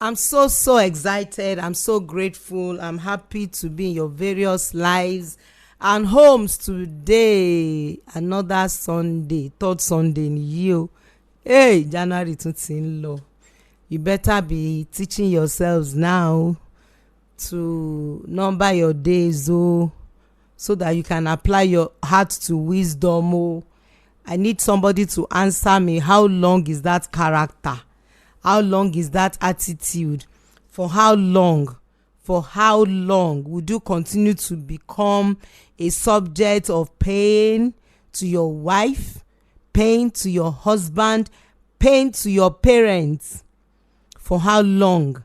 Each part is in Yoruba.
I'm so excited. I'm so grateful. I'm happy to be in your various lives and homes today. Another Sunday, third Sunday in you. Hey, January tún ti ń lọ. You better be teaching yourselves now to number your days, so that you can apply your heart to wisdom. I need somebody to answer me. How long is that character? How long is that attitude? For how long? For how long would you continue to become a subject of pain to your wife, pain to your husband, pain to your parents? For how long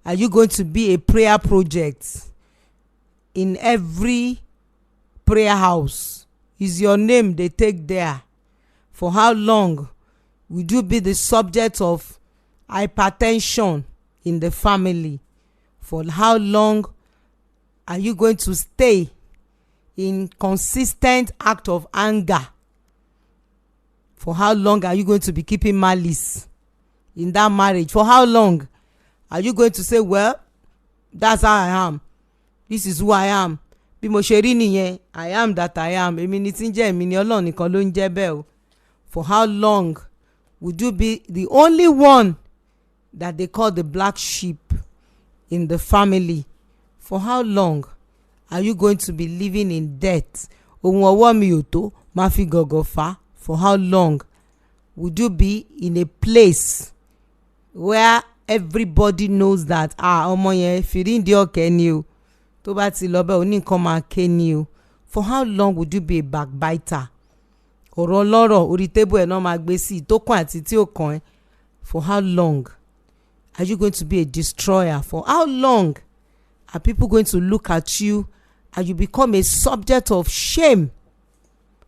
are you going to be a prayer project in every prayer house? Is your name they take there? For how long would you be the subject of hypertension in the family? For how long are you going to stay in consistent act of anger? For how long are you going to be keeping malice in that marriage? For how long are you going to say, well, that's how I am, this is who I am, bí mo ṣe rí nìyẹn, I am that I am, èmi ni tí ń jẹ́ èmi ni, Ọlọ́run nìkan ló ń jẹ́ bẹ́ẹ̀ o? For how long would you be the only one that they call the black sheep in the family? For how long are you going to be living in debt? Ohun ọwọ́ mi ò tó, máa fi gọ̀gọ̀ fà. For how long would you be in a place where everybody knows that ọmọ yẹn fìríǹdì ọ̀kẹ́ ni o, tó bá ti lọ bẹ́ẹ̀ oní nǹkan máa ké ni o? For how long would you be a backbiter? Ọ̀rọ̀ ọlọ́rọ̀ orí tébù ẹ̀ náà máa gbé sí tó kàn àti tí ò kàn ẹ́. For how long are you going to be a destroyer? For how long are people going to look at you and you become a subject of shame?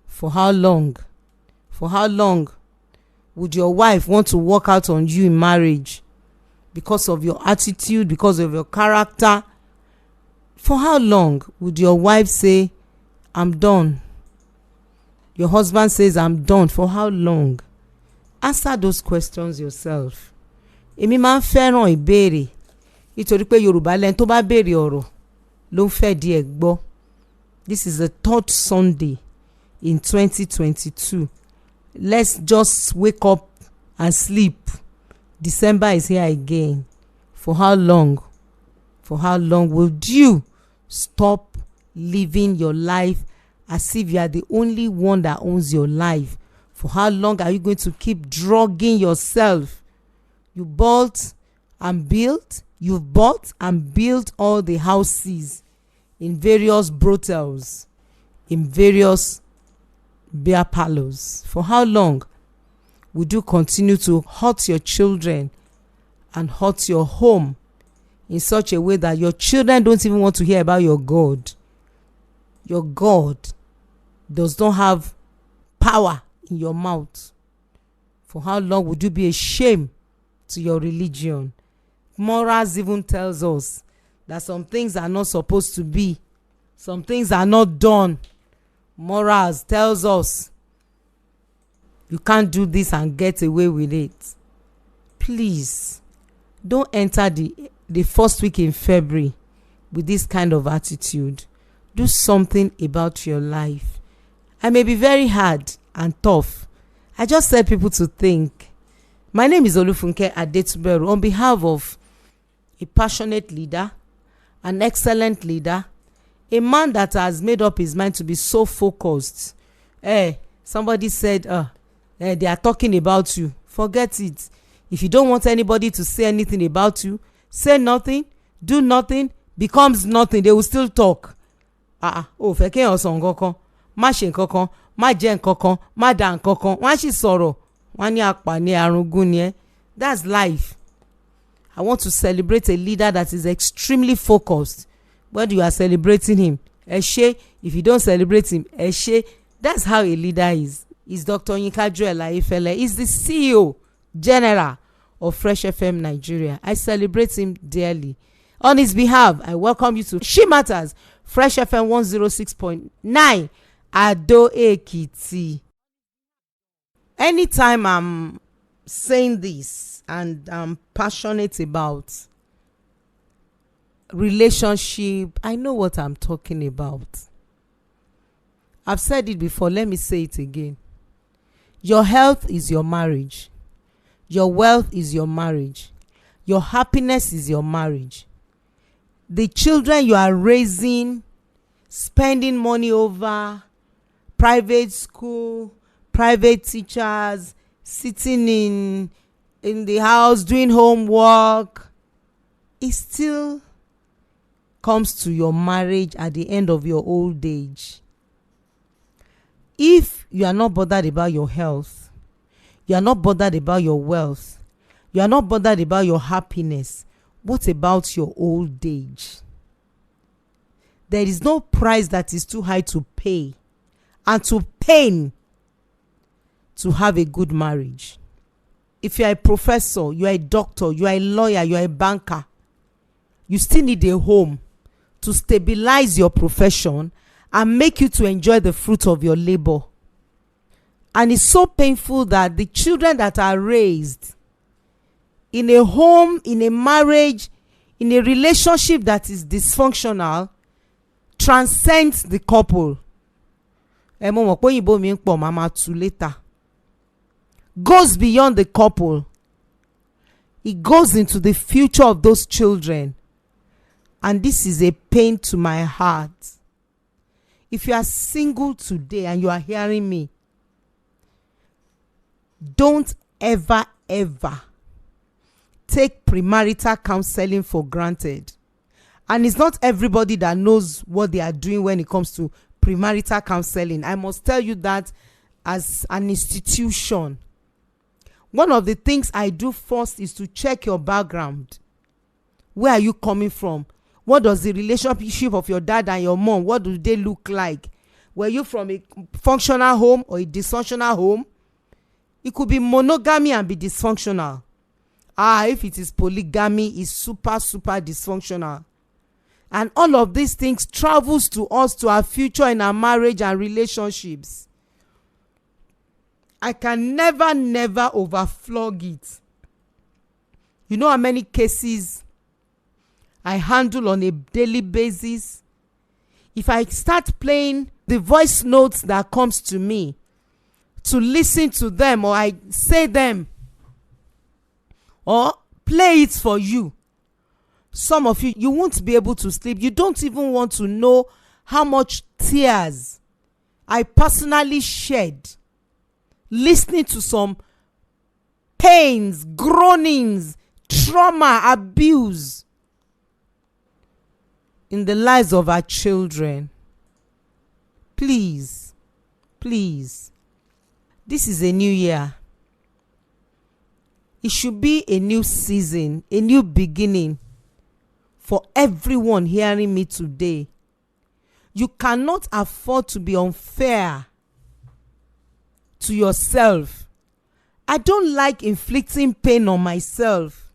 For how long? For how long would your wife want to walk out on you in marriage because of your attitude, because of your character? For how long would your wife say, I'm done? Your husband says, I'm done. For how long? Answer those questions yourself. Èmi máa ń fẹ́ràn ìbéèrè nítorí pé Yorùbá lẹ́ni tó bá béèrè ọ̀rọ̀ ló ń fẹ́ di ẹ̀ gbọ́. This is the third Sunday in 2022. Let's just wake up and sleep. December is here again. For how long? For how long would you stop living your life as if you are the only one that owns your life? For how long are you going to keep drugging yourself? You bought and built, you've bought and built all the houses in various brothels, in various beer parlors. For how long would you continue to hurt your children and hurt your home in such a way that your children don't even want to hear about your God? Your God does not have power in your mouth. For how long would you be a shame to your religion? Morals even tells us that some things are not supposed to be. Some things are not done. Morals tells us you can't do this and get away with it. Please, don't enter the first week in February with this kind of attitude. Do something about your life. I may be very hard and tough. I just tell people to think. My name is Olufunke Adetuberu. On behalf of a passionate leader, an excellent leader, a man that has made up his mind to be so focused. Somebody said, they are talking about you. Forget it. If you don't want anybody to say anything about you, say nothing, do nothing, becomes nothing. They will still talk. Fẹ́ kéèyàn sọ nǹkan kan, má ṣe nǹkan kan, má jẹ nǹkan kan, má dà nǹkan kan, wọ́n á sì sọ̀rọ̀, wọ́n á ní apà ní arúgún ni ẹ́. That's life. I want to celebrate a leader that is extremely focused. Whether you are celebrating him, ẹ ṣé. If you don't celebrate him, ẹ ṣé. That's how a leader is. He's Dr. Yinka Joel Ayefele. He's the CEO General of Fresh FM Nigeria. I celebrate him dearly. On his behalf, I welcome you to Shematters, Fresh FM 106.9, Ado Ekiti. Anytime I'm saying this and I'm passionate about relationship, I know what I'm talking about. I've said it before, let me say it again. Your health is your marriage. Your wealth is your marriage. Your happiness is your marriage. The children you are raising, spending money over, private school, private teachers, sitting in the house doing homework, it still comes to your marriage at the end of your old age. If you are not bothered about your health, you are not bothered about your wealth, you are not bothered about your happiness, what about your old age? There is no price that is too high to pay and to pain to have a good marriage. If you are a professor, you are a doctor, you are a lawyer, you are a banker, you still need a home to stabilize your profession and make you to enjoy the fruit of your labor. And it's so painful that the children that are raised in a home, in a marriage, in a relationship that is dysfunctional transcends the couple. Goes beyond the couple. It goes into the future of those children. And this is a pain to my heart. If you are single today and you are hearing me, don't ever take premarital counseling for granted. And it's not everybody that knows what they are doing when it comes to premarital counseling. I must tell you that as an institution, one of the things I do first is to check your background. Where are you coming from? What does the relationship of your dad and your mom, what do they look like? Were you from a functional home or a dysfunctional home? It could be monogamy and be dysfunctional. If it is polygamy, it's super dysfunctional. And all of these things travels to us, to our future in our marriage and relationships. I can never overflog it. You know how many cases I handle on a daily basis? If I start playing the voice notes that comes to me, to listen to them, or I say them, or play it for you, some of you won't be able to sleep. You don't even want to know how much tears I personally shed listening to some pains, groanings, trauma, abuse in the lives of our children. Please, this is a new year. It should be a new season, a new beginning for everyone hearing me today. You cannot afford to be unfair to yourself. I don't like inflicting pain on myself.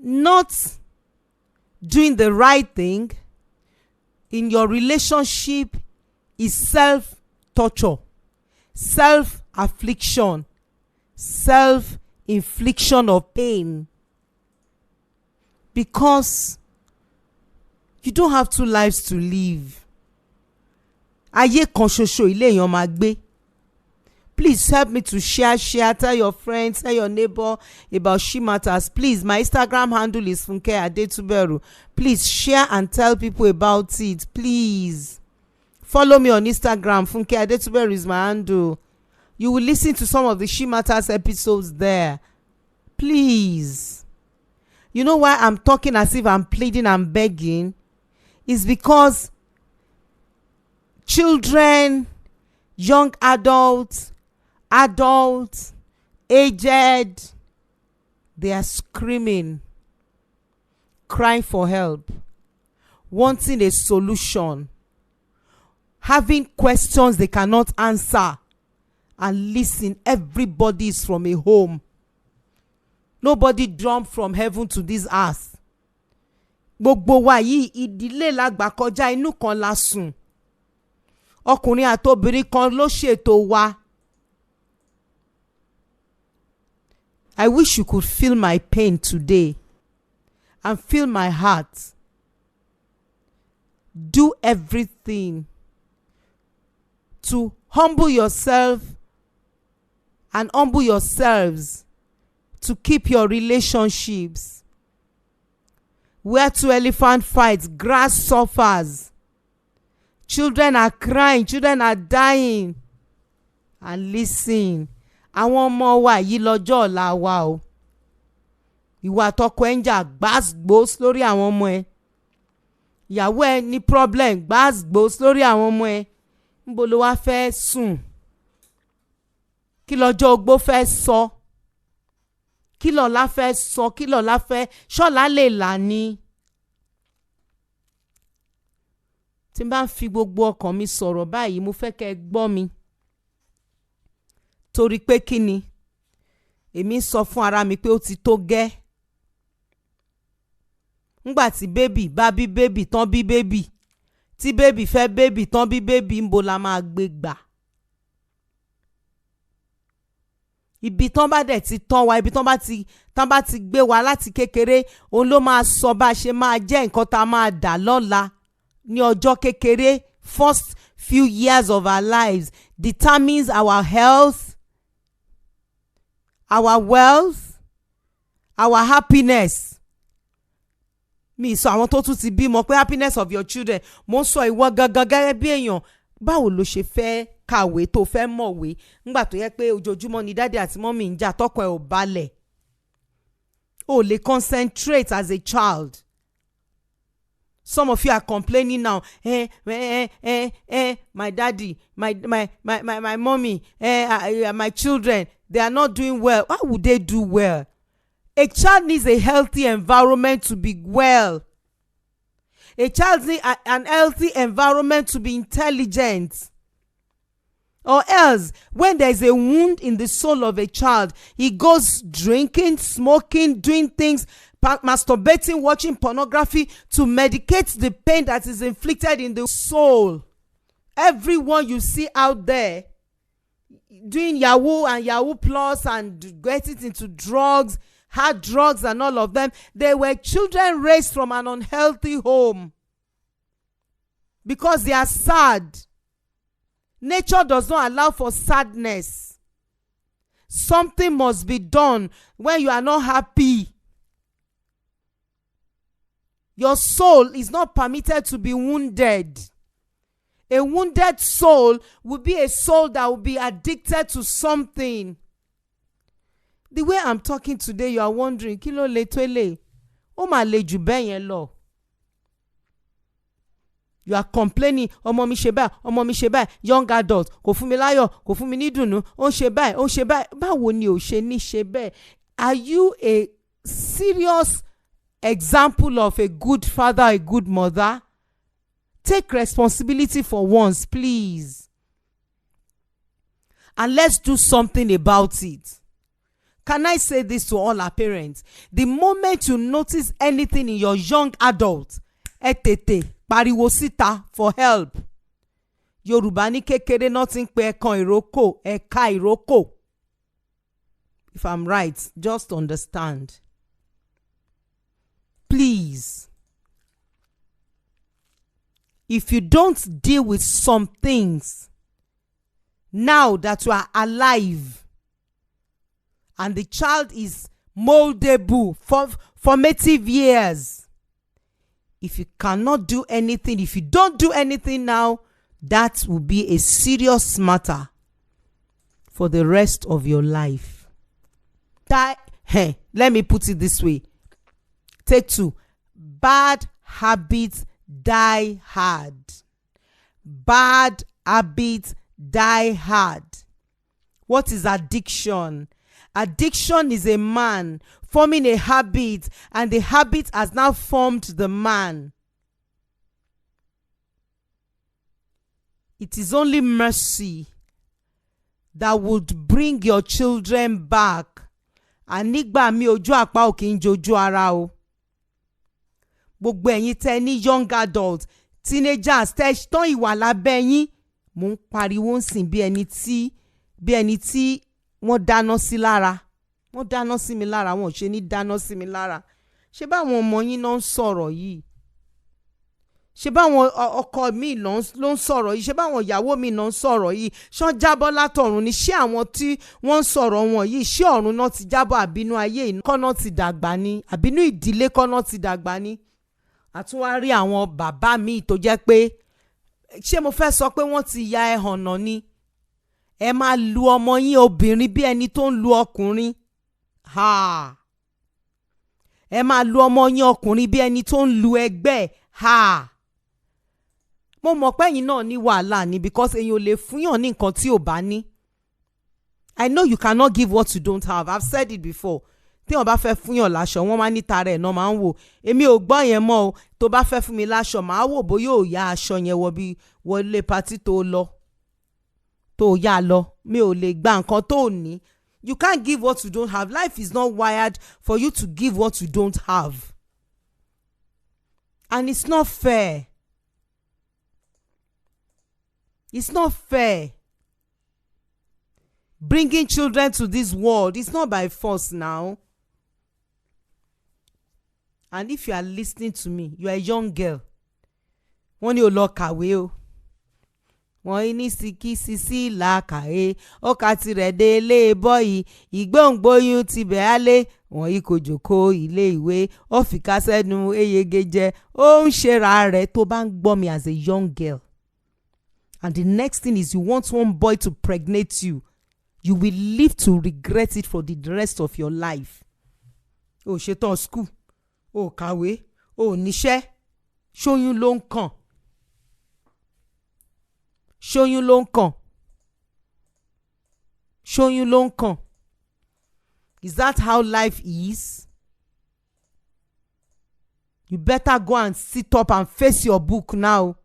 Not doing the right thing in your relationship is self-torture, self-affliction, self-infliction of pain. Because you don't have two lives to live. Ayé kan ṣoṣo ilé èèyàn máa gbé. Please help me to share. Tell your friends, tell your neighbor about Shematters. Please, my Instagram handle is funkeadetuberu. Please share and tell people about it. Please follow me on Instagram. Funkeadetuberu is my handle. You will listen to some of the Shematters episodes there. Please. You know why I'm talking as if I'm pleading and begging? It's because children, young adults, aged, they are screaming, crying for help, wanting a solution, having questions they cannot answer. And listen, everybody is from a home. Nobody jumped from heaven to this earth. Gbogbo wa yìí ìdílé la gbà kọjá, inú kan la sùn. Ọkùnrin àtobìnrin kan ló ṣètò wa. I wish you could feel my pain today. and feel my heart. Do everything to humble yourself and humble yourselves to keep your relationships. Where two elephants fight, grass suffers. Children are crying, children are dying. And listen, àwọn ọmọ wa yìí lọ́jọ́ ọ̀la wa o. Ìwà àtọkọ ẹ̀ ń jà gbàsgbòs lórí àwọn ọmọ ẹ̀. Ìyàwó ẹ̀ ní problem gbàsgbòs lórí àwọn ọmọ ẹ̀. Níbo ló wá fẹ́ sùn? Kí lọ́jọ́ ogbó fẹ́ sọ? Kí lọ́la fẹ́ sọ? Kí lọ́la fẹ́ ṣọ́la lè là ní? Tí n bá ń fi gbogbo ọkàn mi sọ̀rọ̀ báyìí, mo fẹ́ kẹ́ ẹ gbọ́ mi. Torí pé kí ni? Èmi sọ fún ara mi pé ó ti tó gẹ́. Ngbà tí bébì bá bí bébì tán bí bébì, tí bébì fẹ́ bébì tán bí bébì, ńbo la máa gbé gbà? Ibi tán bá dẹ̀ ti tán wa, ibi tán bá ti gbé wa láti kékeré, òun ló máa sọ bá ṣe máa jẹ́ nǹkan tá a máa dà lọ́la ní ọjọ́ kékeré. First few years of our lives determines our health, our wealth, our happiness. Mi sọ àwọn tó tún ti bímọ pé happiness of your children. Mo ń sọ ìwọ gangan gẹ́gẹ́ bí èèyàn. Báwo ló ṣe fẹ́ kàwé tó fẹ́ mọ̀wé nígbà tó yẹ pé ojoojúmọ́ ni dáàdì àti mọ́mì ń jà tọkọ ẹ̀ ò balẹ̀? O lè concentrate as a child. Some of you are complaining now. My daddy, my mommy, my children, they are not doing well. Why would they do well? A child needs a healthy environment to be well. A child needs an healthy environment to be intelligent. Or else, when there is a wound in the soul of a child, he goes drinking, smoking, doing things, masturbating, watching pornography to medicate the pain that is inflicted in the soul. Everyone you see out there doing Yahoo and Yahoo Plus and getting into drugs, hard drugs and all of them, they were children raised from an unhealthy home because they are sad. Nature does not allow for sadness. Something must be done when you are not happy. Your soul is not permitted to be wounded. A wounded soul will be a soul that will be addicted to something. The way I'm talking today, you are wondering, kí ló le tó lè? Ó mà le jù bẹ́ẹ̀ yẹn lọ. You are complaining, ọmọ mi ṣe báyìí, young adult, kò fún mi láyọ̀, kò fún mi ní ìdùnnú, ó ń ṣe báyìí. Báwo ni ò ṣe ní ṣe bẹ́ẹ̀? Are you a serious example of a good father, a good mother? Take responsibility for once, please. And let's do something about it. Can I say this to all our parents? The moment you notice anything in your young adult, ẹ tètè pariwo síta for help. Yorùbá ní kékeré náà ti ń pe ẹ̀kan ìrókò, ẹ̀ka ìrókò. If I'm right, just understand. Please. If you don't deal with some things now that you are alive and the child is moldable for formative years, if you cannot do anything, if you don't do anything now, that will be a serious matter for the rest of your life. Let me put it this way. Take 2. Bad habits die hard. Bad habits die hard. What is addiction? Addiction is a man forming a habit, and the habit has now formed the man. It is only mercy that would bring your children back. Anigba mi ojú àpá ò kì í jojú ara o. Gbogbo ẹ̀yin tẹ́ ní young adult, teenagers tẹ́ tán ìwà lábẹ́ yín, mo ń pariwo ń sìn bí ẹni tí wọ́n dáná sí lára. Wọ́n dáná sí mi lára, wọn ò ṣe ní dáná sí mi lára. ṣé báwọn ọmọ yín náà ń sọ̀rọ̀ yìí, ṣé báwọn ọkọ mi ló ń sọ̀rọ̀ yìí, ṣé báwọn ìyàwó mi náà ń sọ̀rọ̀ yìí, ṣán jábọ́ látọ̀run ni? ṣé àwọn tí wọ́n ń sọ̀rọ̀ wọn yìí ṣé ọ̀run náà ti jábọ́ àbínú ayé kọ́nà ti dàgbà ni, àbínú ìdílé kọ́nà ti dàgbà ni? àtúnwárí àwọn bàbá mi tó jẹ́ pé ṣé mo fẹ́ sọ pé wọ́n ti ya ẹ̀hànnà ni? ẹ máa lu ọmọ yín obìnrin bí ẹni tó ń lu ọkùnrin. ẹ máa lu ọmọ yín ọkùnrin bí ẹni tó ń lu ẹgbẹ́. mo mọ̀ pé ẹ̀yin náà ní wàhálà ni, because èèyàn ò lè fúnyàn ní nǹkan tí ò bá ní. I know you cannot give what you don't have. I've said it before. tí wọ́n bá fẹ́ fúnyàn láṣọ wọ́n máa ní tara ẹ̀ náà máa ń wò. èmi ò gbọ́ yẹn mọ́ o. tó bá fẹ́ fún mi láṣọ màá wò bóyá ò yá aṣọ yẹn wọlé patí tó yá lọ. mi ò lè gba nǹkan tó ní. You can't give what you don't have. Life is not wired for you to give what you don't have. And it's not fair. It's not fair. Bringing children to this world, it's not by force now. And if you are listening to me, you are a young girl. Wọ́n ní o lọ kàwé o. Wọ́n ní sisi làkàwé. Ọkà tirẹ̀ dé ilé bọ́yì. Ìgbóǹgbóyún ti bẹ̀ álé. Wọ́n yí kò jòkó ilé ìwé. Ó fi kásẹ́nu eyege jẹ. Ó ń ṣera rẹ̀ tó bá ń gbọ́ mi as a young girl. And the next thing is you want one boy to pregnate you. You will live to regret it for the rest of your life. O ṣetán school. O kàwé. O níṣẹ́. Ṣóyún ló ń kàn. Ṣóyún ló ń kàn. Ṣóyún ló ń kàn. Is that how life is? You better go and sit up and face your book now.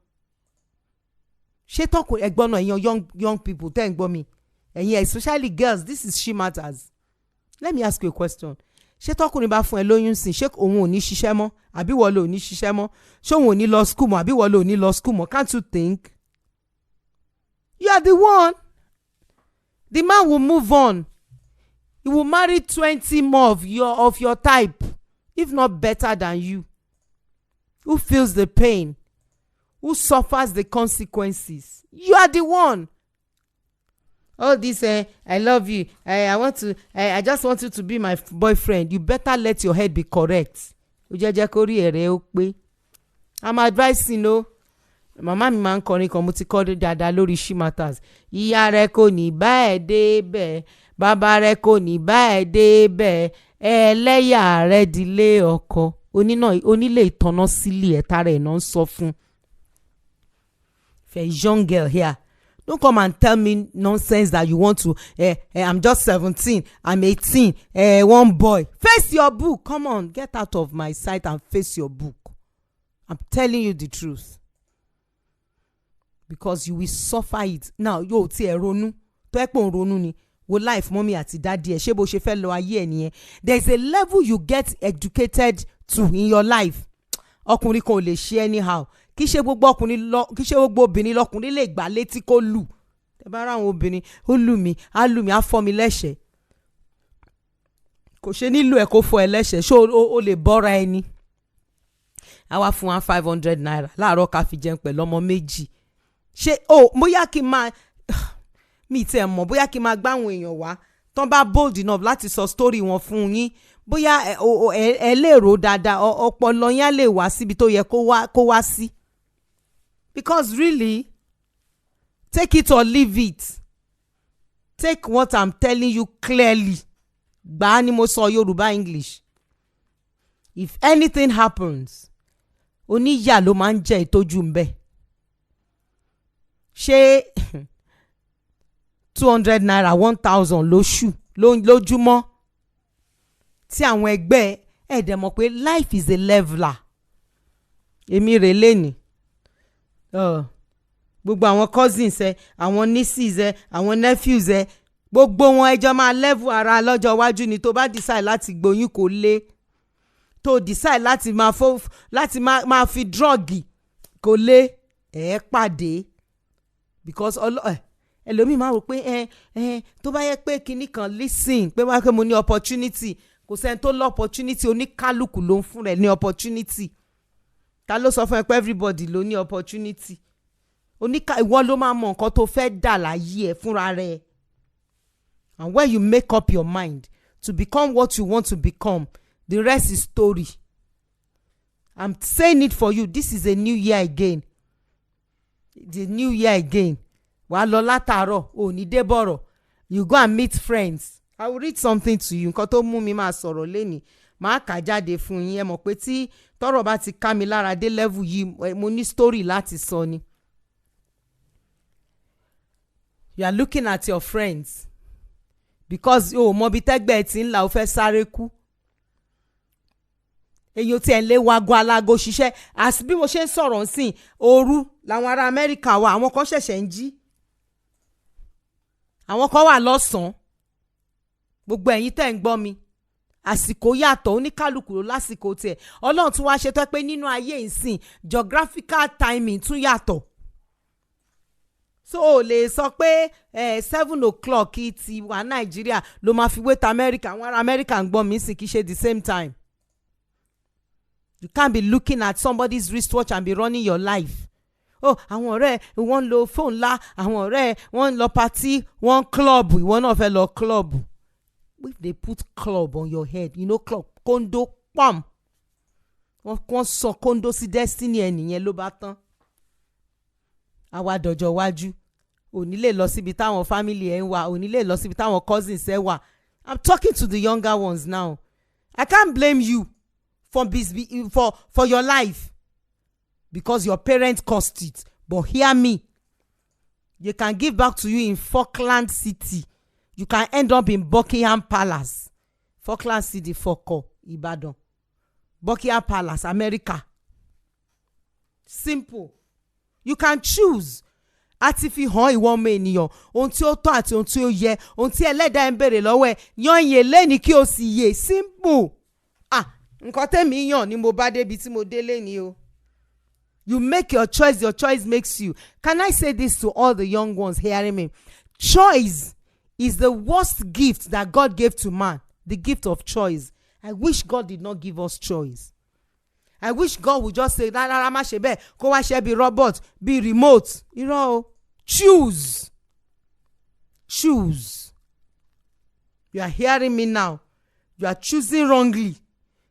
Ṣé tọ́kùn ẹ̀gbọ́n náà èèyàn young people tẹ́ ń gbọ́ mi? Ẹ̀yin especially girls, this is Shematters. Let me ask you a question. Ṣé tọ́kùnrin bá fún ẹ lóyún sìn, ṣé òun ò ní ṣiṣẹ́ mọ́? Àbí wọ́n lò ní ṣiṣẹ́ mọ́? Ṣé òun ò ní lọ school mọ́? Àbí wọ́n lò ní lọ school mọ́? Can't you think? You are the one. The man will move on. He will marry 20 more of your type, if not better than you. Who feels the pain? Who suffers the consequences? You are the one. All this, I love you. I just want you to be my boyfriend. You better let your head be correct. I'm advising, no. Màmá mi máa ń kọrin kan mo ti kọ́ dáadáa lórí Shematters. Ìyá rẹ kò ní bá ẹ débẹ̀, bàbá rẹ kò ní bá ẹ débẹ̀, ẹlẹ́yà rẹ dilé ọkọ. Onílé ìtọ́nà sílé ẹ̀ tara ẹ̀ náà ń sọ fún. For a young girl here, don't come and tell me nonsense that you want to. I'm just 17. I'm 18. One boy. Face your book. Come on, get out of my sight and face your book. I'm telling you the truth. Because you will suffer it. Now, yo ti ẹ ronú. Tó ẹ pé òun ronú ni. Wo life mommy àti daddy ẹ. Ṣé bó ṣe fẹ́ lọ ayé ẹ nìyẹn. There is a level you get educated to in your life. Ọkùnrin kan ò lè ṣe anyhow. Kì í ṣe gbogbo obìnrin lọkùnrin lè gbà létí kó lù. Ẹ bá ra àwọn obìnrin, ó lù mí, á fọ́ mi lẹ́sẹ̀. Kò ṣe nílò ẹ̀ kó fọ́ ẹ lẹ́sẹ̀. Ṣé o lè bọ́ra ẹni? A wá fún wa 500 naira. Láàárọ̀ ká fi jẹun pẹ̀lú ọmọ méjì. Ṣé bóyá kí n máa mi tẹ̀ mọ̀ bóyá kí n máa gbá àwọn èèyàn wá tán bá bold enough láti sọ story wọn fún yín bóyá ẹ lè rò dáadáa ọpọlọ yín á lè wá síbi tó yẹ kó wá sí. Because really, take it or leave it. Take what I'm telling you clearly. Gbà ni mo sọ Yorùbá English. If anything happens, oníyà ló máa ń jẹ́ ìtọ́jú ń bẹ̀. Ṣé 200 naira 1000 lójúmọ́ tí àwọn ẹgbẹ́ ẹ̀ dẹ̀ mọ̀ pé life is a leveler. Èmi rè lénìí. Gbogbo àwọn cousins ẹ, àwọn nieces ẹ, àwọn nephews ẹ, gbogbo wọn ẹjọ́ máa level ara lọ́jọ́ iwájú ni tó bá decide láti gbóyún kò lé. Tó decide láti máa fi drug kò lé ẹ̀ pàdé. Because ẹlòmíì máa rò pé tó bá yẹ pé kinní kan listen pé wá pé mo ní opportunity kò sẹ́ni tó lọ opportunity, oníkálùkù ló ń fún rẹ̀ ní opportunity. Ta ló sọ fún ẹ pé everybody ló ní opportunity? Ìwọ ló máa mọ nǹkan tó fẹ́ dà láyé ẹ fúnra rẹ̀. And when you make up your mind to become what you want to become, the rest is story. I'm saying it for you. This is a new year again. The new year again. Wàá lọ látàárọ̀, ò ní dé bọ̀rọ̀. You go and meet friends. I will read something to you. Nǹkan tó mú mi máa sọ̀rọ̀ lénìí. Màá kà jáde fún yín. Ẹ mọ̀ pé tí tọ́rọ̀ bá ti ká mi lára dé level yìí, mo ní story láti sọ ni. You are looking at your friends because mọ bí tẹ́gbẹ́ ti ń là ó fẹ́ sáré kú. Èyí ò tiẹ̀ lé wago alágo ṣiṣẹ́. Àti bí mo ṣe ń sọ̀rọ̀ sí òru làwọn ará Amẹ́ríkà wà, àwọn kan ṣẹ̀ṣẹ̀ ń jí. Àwọn kan wà lọ́sàn-án. Gbogbo ẹ̀yin tẹ́ ń gbọ́ mi. Àsìkò yàtọ̀, oníkálùkù ló lásìkò tiẹ̀. Ọlọ́run tún wá ṣe tó pé nínú ayé ìsìn geographical timing tún yàtọ̀. So o lè sọ pé 7 o'clock ti wà Nàìjíríà ló máa fi wait America. Àwọn ará America ń gbọ́ mi sì kì í ṣe the same time. You can't be looking at somebody's wristwatch and be running your life. Àwọn ọ̀rẹ́ wọ́n lo phone ńlá, àwọn ọ̀rẹ́ wọ́n lọ party, wọ́n club, ìwọ náà fẹ́ lọ club. If they put club on your head, you know club, kondo, pam. Wọ́n sọ kondo sí destiny ẹnìyẹn ló bá tán. Àwa dọ̀jọ́ wájú. Ò ní lè lọ síbi táwọn family ẹ̀ ń wà, ò ní lè lọ síbi táwọn cousins ẹ̀ wà. I'm talking to the younger ones now. I can't blame you for your life because your parents caused it. But hear me. They can give back to you in Falkland City. You can end up in Buckingham Palace. Falkland City, Foko, Ibadan. Buckingham Palace, America. Simple. You can choose. Àti fi hàn ìwọ ọmọ ènìyàn ohun tí ó tọ́ àti ohun tí ó yẹ, ohun tí Ẹlẹ́dàá ń béèrè lọ́wọ́ ẹ, yan ìyè lẹ́ni kí o sì yè. Simple. Nǹkan tẹ́mi yàn ni mo bá débi tí mo délé ni o. You make your choice makes you. Can I say this to all the young ones hearing me? Choice is the worst gift that God gave to man. The gift of choice. I wish God did not give us choice. I wish God would just say, rárá má ṣe bẹ́ẹ̀, kó wá ṣe bí robot, bí remote. You know, choose. Choose. You are hearing me now. You are choosing wrongly.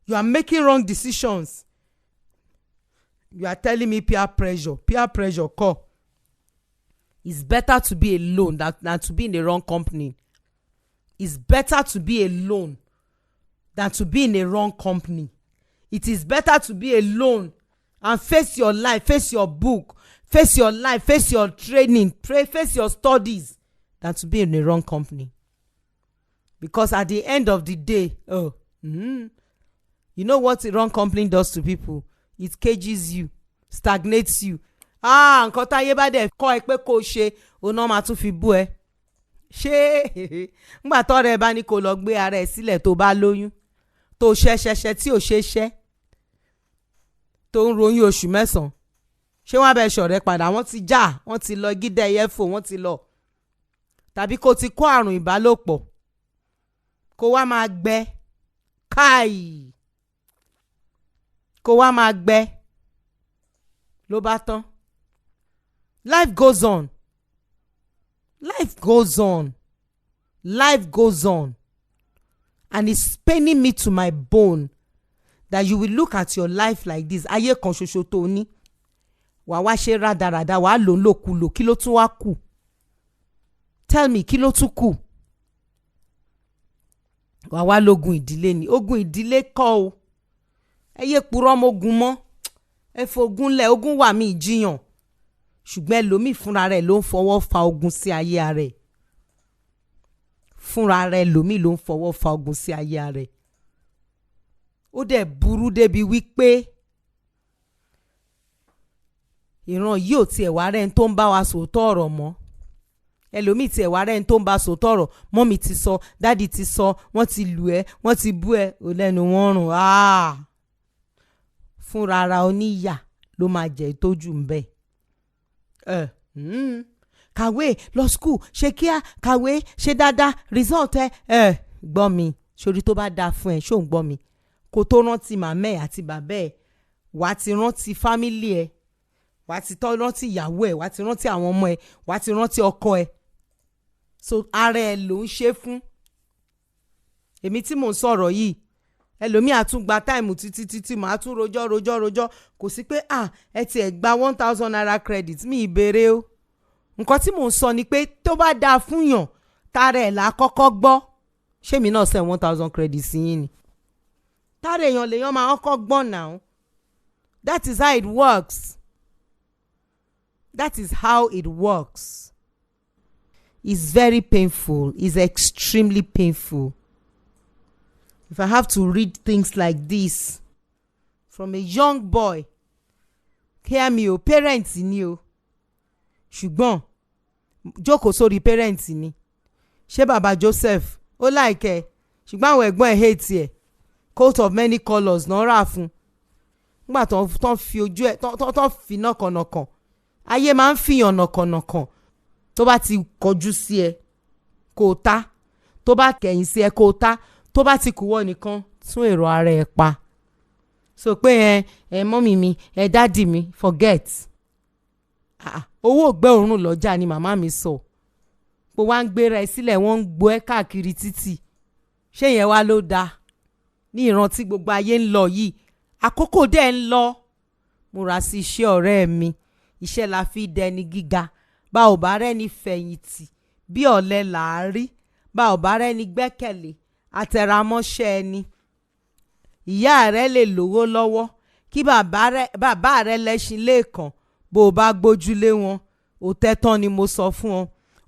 You are making wrong decisions. You are telling me peer pressure. Peer pressure, call. It's better to be alone than to be in the wrong company. It's better to be alone than to be in the wrong company. It is better to be alone and face your life, face your book, face your life, face your training, face your studies than to be in the wrong company. Because at the end of the day, you know what the wrong company does to people? It cages you, stagnates you. Nǹkan táyé bá dẹ̀ kọ́ ẹ pé kó ṣe, òun náà máa tún fi bú ẹ. Ṣé ńgbà tọ́rẹ́ ẹ bá ní kó lọ gbé ara ẹ sílẹ̀ tó bá lóyún, tó ṣẹṣẹṣẹ tí ò ṣe ṣẹ́, tó ń ròyìn oṣù 9, ṣé wọ́n á bẹ ṣọ̀rẹ́ padà? Wọ́n ti já, wọ́n ti lọ gídẹ́ ẹyẹ fò, wọ́n ti lọ. Tàbí kó ti kó àrùn ìbálòpọ̀, kó wá máa gbẹ káì, kó wá máa gbẹ ló bá tán. Life goes on. Life goes on. Life goes on. And it's paining me to my bone that you will look at your life like this. Ayé kan ṣoṣo tó ní. Wà wá ṣe rádaràda, wà lò lòkulò, kí ló tún wá kù? Tell me, kí ló tún kù? Wà wá lógun ìdílé ni. Ogun ìdílé kọ́ o. Ẹ yé purọ́ mọ́gun mọ́. Ẹ fogun lẹ̀, ogun wà mí ìjiyàn. Ṣùgbọ́n ẹlòmíì fúnra rẹ̀ ló ń fọwọ́ fa ogun sí ayé rẹ̀. Fúnra rẹ̀ ẹlòmíì ló ń fọwọ́ fa ogun sí ayé rẹ̀. Ó dẹ̀ burú débi wípé ìran yìí ò tiẹ̀ wá rẹ̀ ń tó ń bá wa sòótọ́ ọ̀rọ̀ mọ́. Ẹlòmíì tiẹ̀ wá rẹ̀ ń tó ń bá sòótọ́ ọ̀rọ̀. Mọ́mì ti sọ, dádì ti sọ, wọ́n ti lù ẹ́, wọ́n ti bú ẹ, ò lẹ́nu wọn rùn. Fúnra ara oníyà ló máa jẹ́ ìtọ́jú ń bẹ̀. Kàwé lọ school ṣe kíá, kàwé ṣe dáadáa, result gbọ́ mi, sórí tó bá dáa fún ẹ ṣó ń gbọ́ mi kó tó rántí màmá ẹ àti bàbá ẹ wàá ti rántí fámílì ẹ wàá ti rántí ìyàwó ẹ wàá ti rántí àwọn ọmọ ẹ wàá ti rántí ọkọ ẹ so ara ẹ ló ń ṣe fún. èmi tí mò ń sọ̀rọ̀ yìí ẹlòmíì àtúngba táìmù títí màá tún rojọ́ kò sí pé ẹ tiẹ̀ gba 1000 naira credit mi ìbéèrè o. nǹkan tí mò ń sọ ni pé tó bá dáa fún yàn tààrà ẹ̀ là kọ́kọ́ gbọ́ ṣémi náà send 1000 credit sí yín ni tààrà èèyàn lèèyàn máa kọ́kọ́ gbọ́ now. That is how it works. That is how it works. It's very painful. It's extremely painful. If I have to read things like this from a young boy, hear me o, parents ni o. Ṣùgbọ́n jókòó sórí parents ni. Ṣé bàbá Joseph ó like ẹ ṣùgbọ́n àwọn ẹ̀gbọ́n ẹ̀ hate ẹ coat of many colours náà rà fún. Nígbà tó ń fi ojú ẹ tó fi nàkànàkàn ayé máa ń fìyàn nàkànàkàn tó bá ti kọjú sí ẹ kó ta tó bá kẹ̀yìn sí ẹ kó ta tó bá ti kúwọ́ nìkan tún èrò ara ẹ pa so pé ẹ mọ́mì mi ẹ dádì mi forget owó ògbẹ́ òórùn lọ́jà ni màmá mi sọ pé wọ́n á ń gbéra ẹ sílẹ̀ wọ́n ń gbọ́ ẹ káàkiri títì ṣé yẹn wá ló dáa ní ìrántí gbogbo ayé ń lọ yìí àkókò dẹ̀ ń lọ múra sí iṣẹ́ ọ̀rẹ́ mi iṣẹ́ la fi dẹni gíga bá ò bá rẹ́ni fẹ̀yìntì bí ọ̀lẹ là á rí bá ò bá rẹ́ni gbẹ́kẹ̀lé àtẹ̀ramọ́ṣẹ́ ẹni ìyá rẹ lè lówó lọ́wọ́ kí bàbá rẹ lẹ́ṣin lẹ́ẹ̀kan bó o bá gbójúlé wọn ò tẹ́tán ni mo sọ fún ọ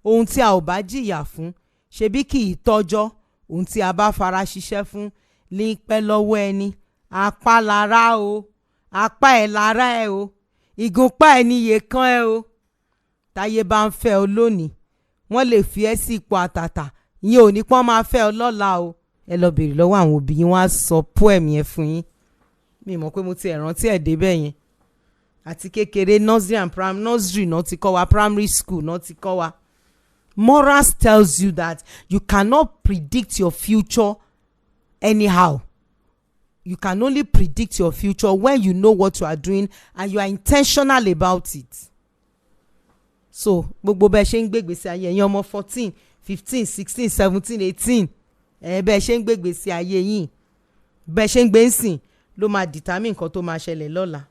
ohun tí a ò bá jìyà fún ṣebí kì í tọ́jọ́ ohun tí a bá fara ṣiṣẹ́ fún ní pẹ́ lọ́wọ́ ẹni apá lára o apá ẹ̀ lára ẹ o ìgúnpá ẹ̀ níye kan ẹ o táyé bá ń fẹ́ ọ lónìí wọ́n lè fi ẹ́ sí ipò àtàtà ìyẹn ò ní pọ́n máa fẹ́ ọ lọ́la o ẹ lọ bèrè lọ́wọ́ àwọn òbí yín wọ́n á sọ poem yẹn fún yín mi mọ̀ pé mo ti rántí ẹ̀ débẹ̀ yẹn àti kékeré nursery náà ti kọ́ wa primary school náà ti kọ́ wa morals tells you that you cannot predict your future anyhow. You can only predict your future when you know what you are doing and you are intentional about it. So gbogbo bẹ́ẹ̀ ṣe ń gbégbèsè ayé ẹ̀yin ọmọ 14, 15, 16, 17, 18 bẹ́ẹ̀ ṣe ń gbégbèsè ayé yín bẹ́ẹ̀ ṣe ń gbé ń sìn ló máa determine nǹkan tó máa ṣẹlẹ̀ lọ́la.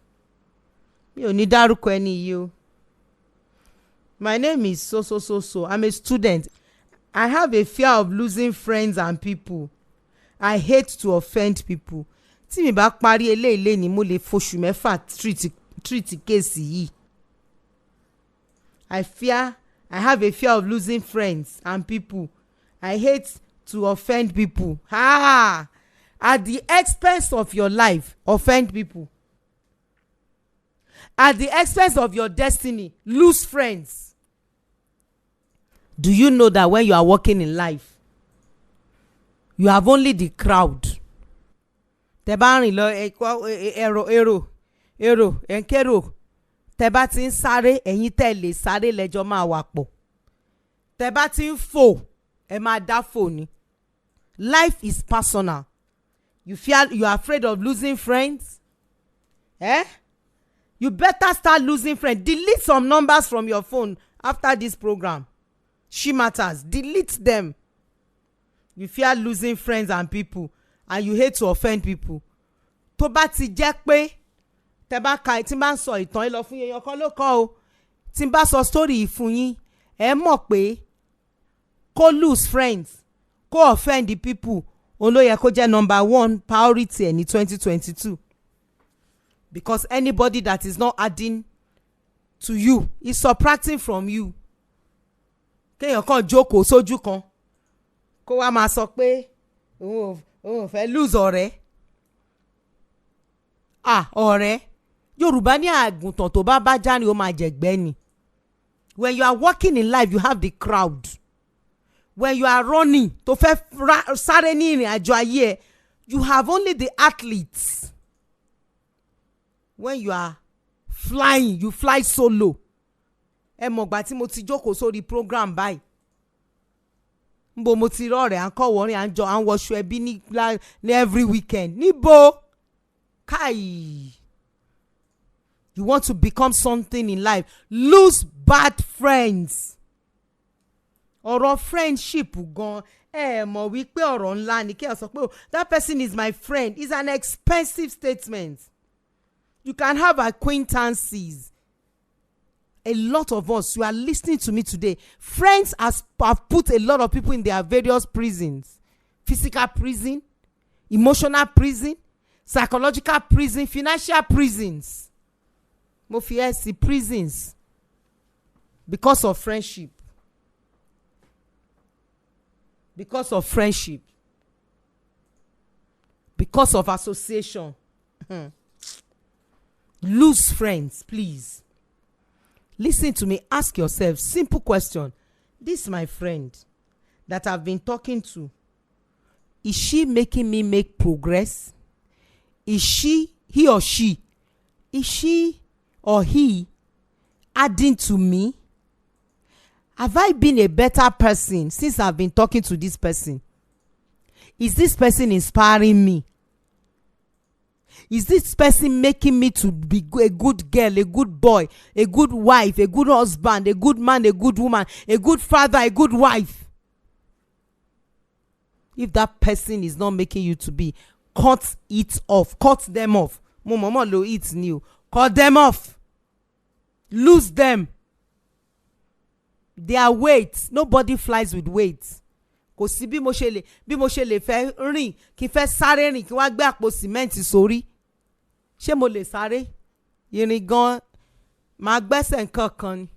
Mi ò ní dárúkọ ẹni yìí o. My name is so. I'm a student. I have a fear of losing friends and people. I hate to offend people. Tí mi bá parí eléyìí ni mo lè foṣù mẹ́fà treat kéèsì yìí. I have a fear of losing friends and people. I hate to offend people. At the expense of your life, offend people. At the expense of your destiny, lose friends. Do you know that when you are walking in life, you have only the crowd? Tẹ́ bá rìn lọ èrò ẹ̀ńkérò tẹ́ bá ti ń sáré ẹ̀yin tẹ́ lè sáré lẹ́jọ́ máa wà pọ̀ tẹ́ bá ti ń fò ẹ máa dá fò ni. Life is personal. You are afraid of losing friends? You better start losing friends. Delete some numbers from your phone after this program. Shematters, delete them. You fear losing friends and people and you hate to offend people. Tó bá ti jẹ́ pé tẹ́ bá ka tí n bá ń sọ ìtàn ẹ lọ fún yẹn ọkọ ló kọ́ o tí n bá sọ story fún yín ẹ mọ̀ pé kó lose friends kó offend the people òun ló yẹ kó jẹ́ number 1 priority ẹ̀ ní 2022 because anybody that is not adding to you is subtracting from you. Kéèyàn kan jókòó sójú kan kó wá máa sọ pé òun ò fẹ́ lose ọ̀rẹ́. Ọ̀rẹ́ Yorùbá ní àgùntàn tó bá já ni ó máa jẹ̀gbẹ́ ni. When you are walking in life you have the crowd. When you are running tó fẹ́ sáré ní ìrìn àjò ayé ẹ you have only the athletes. When you are flying you fly solo. Ẹ mọ̀ gbà tí mo ti jókòó sórí program báyìí Nbo mo ti rore an ko worin an jo an wọṣọ ẹbí ní every weekend. Níbo? Kai. You want to become something in life. Lose bad friends. Ọ̀rọ̀ friendship gan mọ̀ wípé ọ̀rọ̀ ńlá ni kí ẹ sọ pé that person is my friend. It's an expensive statement. You can have acquaintances. A lot of us, you are listening to me today. Friends have put a lot of people in their various prisons. Physical prison, emotional prison, psychological prison, financial prisons. Mo fi ẹ prisons because of friendship. Because of friendship. Because of association. Lose friends, please. Listen to me. Ask yourself simple question. This my friend that I've been talking to, is she making me make progress? Is he or she adding to me? Have I been a better person since I've been talking to this person? Is this person inspiring me? Is this person making me to be a good girl, a good boy, a good wife, a good husband, a good man, a good woman, a good father, a good wife? If that person is not making you to be, cut it off. Cut them off. Mama lo it new. Cut them off. Lose them. Their weight. Nobody flies with weight. Kò sí bí mo ṣe lè fẹ́ rìn kí fẹ́ sáré rìn kí wá gbé àpò sìmẹ́ǹtì sórí. Ṣé mo lè sáré? Ìrìn gan máa gbẹ́sẹ̀ nǹkan kan ni.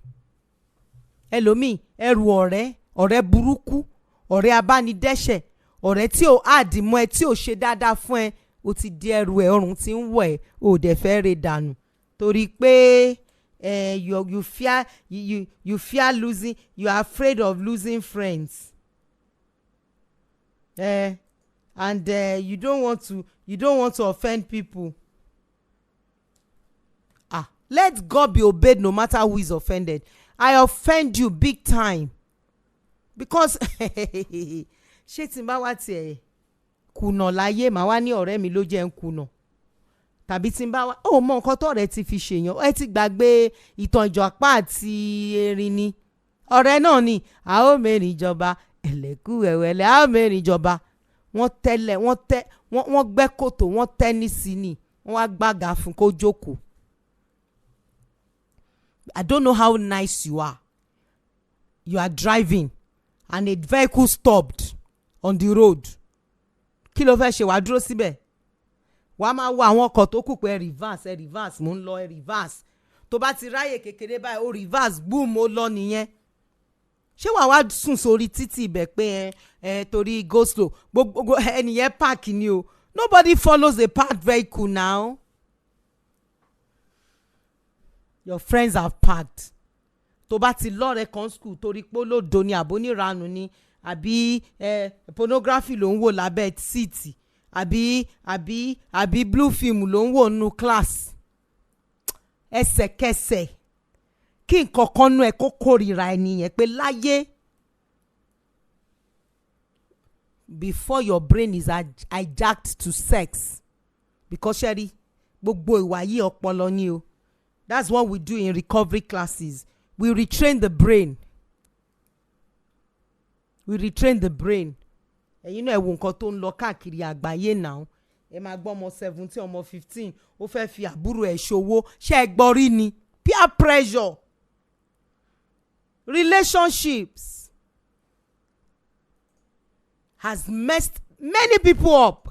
Ẹlòmíì ẹrù ọ̀rẹ́ burúkú, ọ̀rẹ́ abánidẹ́ṣẹ̀, ọ̀rẹ́ tí ò àdìmọ́ ẹ tí ò ṣe dáadáa fún ẹ, ó ti di ẹrù ẹ ọrùn tí ń wọ̀ ẹ́, ó dẹ̀ fẹ́ rè dànù. Torí pé you fear losing, you are afraid of losing friends. And you don't want to offend people. Let God be obeyed no matter who is offended. I offend you big time because ṣé tí n bá wá tiẹ̀ kùnà láyé màá wá ní ọ̀rẹ́ mi ló jẹ́ ń kùnà, tàbí tí n bá wá ó mọ nǹkan tó ọ̀rẹ́ ti fi ṣèyàn, ẹ ti gbàgbé ìtàn Ìjàpá àti erin ni. Ọ̀rẹ́ náà ni a ó mẹ́rin ìjọba ẹ̀lẹ́kù ẹ̀wẹ̀lẹ́ a ó mẹ́rin ìjọba. Wọ́n gbẹ́ kòtò wọ́n tẹ́ ní sí ni wọ́n wá gbága fún kó jókòó. I don't know how nice you are. You are driving and a vehicle stopped on the road. Kí ló fẹ́ ṣe? Wàá dúró síbẹ̀. Wàá máa wo àwọn ọkọ̀ tó kù pé reverse mo ń lọ reverse. Tó bá ti ráyè kékeré báyìí ó reverse boom ó lọ nìyẹn. Ṣé wàá wá sùn sórí títì ibẹ̀ pé torí go slow gbogbo ẹnìyẹn park ni o? Nobody follows a parked vehicle now. Your friends have parked. Tó bá ti lọ́rẹ̀ẹ́ kan school torí pé olódo ni àbóníranù ni àbí pornography ló ń wò lábẹ́ síìtì àbí blue film ló ń wò nínú class. Ẹsẹ̀kẹsẹ̀ kí nǹkan kan nú ẹ kó kórìíra ẹnìyẹn pé láyé before your brain is hijacked to sex, because ṣẹ́rí gbogbo ìwà yìí ọpọlọ ni o. That's what we do in recovery classes. We retrain the brain. Ẹ̀yin náà ẹ wo nǹkan tó ń lọ káàkiri àgbáyé náà. Ẹ máa gbọ́ ọmọ 17 ọmọ 15 ó fẹ́ fi àbúrò ẹ̀ ṣòwò. Ṣé ẹ gbọ́ rí ni? Peer pressure. Relationships has messed many people up.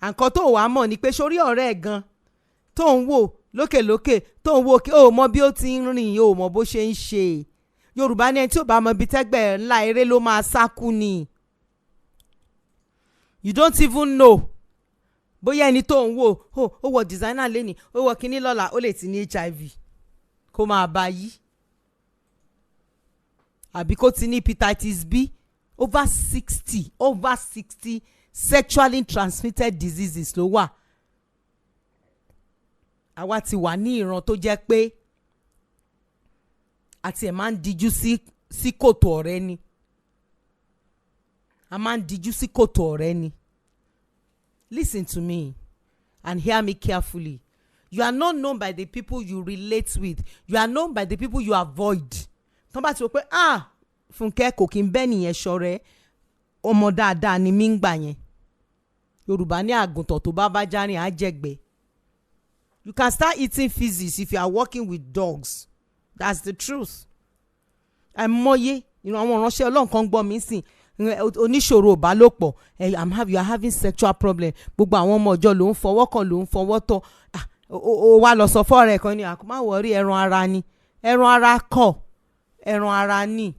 Nǹkan tó wàá mọ̀ ni pé sórí ọ̀rẹ́ ẹ̀ gan tó ń wò lókèlókè tó ń wò kí ó mọ bí ó ti ń rìn, ó mọ bó ṣe ń ṣe. Yorùbá ní ẹni tí ò bá mọ ibi tẹ́gbẹ́ ńlá eré ló máa sákú ni. You don't even know bóyá ẹni tó ń wò ó wọ designer lẹ́nìí ó wọ kíní lọ́la ó lè ti ní HIV kó máa bá yí, àbí kó ti ní hepatitis B. Over 60 sexually transmitted diseases ló wà. Àwa ti wà ní ìran tó jẹ́ pé àti ẹ̀ máa ń dijú sí sí kòtò ọ̀rẹ́ ni. A máa ń dijú sí kòtò ọ̀rẹ́ ni. Listen to me and hear me carefully. You are not known by the people you relate with. You are known by the people you avoid. Tán bá ti rò pé Funke kò kí n bẹ́ nìyẹn ṣọ̀rẹ́, ọmọ dáadáa ni mí ń gbà yẹn. Yorùbá ní àgùntàn tó bá bá járìn á jẹ̀gbẹ́. You can start eating feces if you are working with dogs. That's the truth. Àìmọye àwọn ìránṣẹ́ Ọlọ́run kan gbọ́ mi sìn oníṣòro ìbálòpọ̀ you are having sexual problem. Gbogbo àwọn ọmọ ọjọ́ ló ń fọwọ́ kan ló ń fọwọ́ tọ́. Ó wá lọ sọ fọ́ọ̀rẹ́ kan ní má wọrí ẹran ara ni. Ẹran ara kọ́ ẹran ara ni.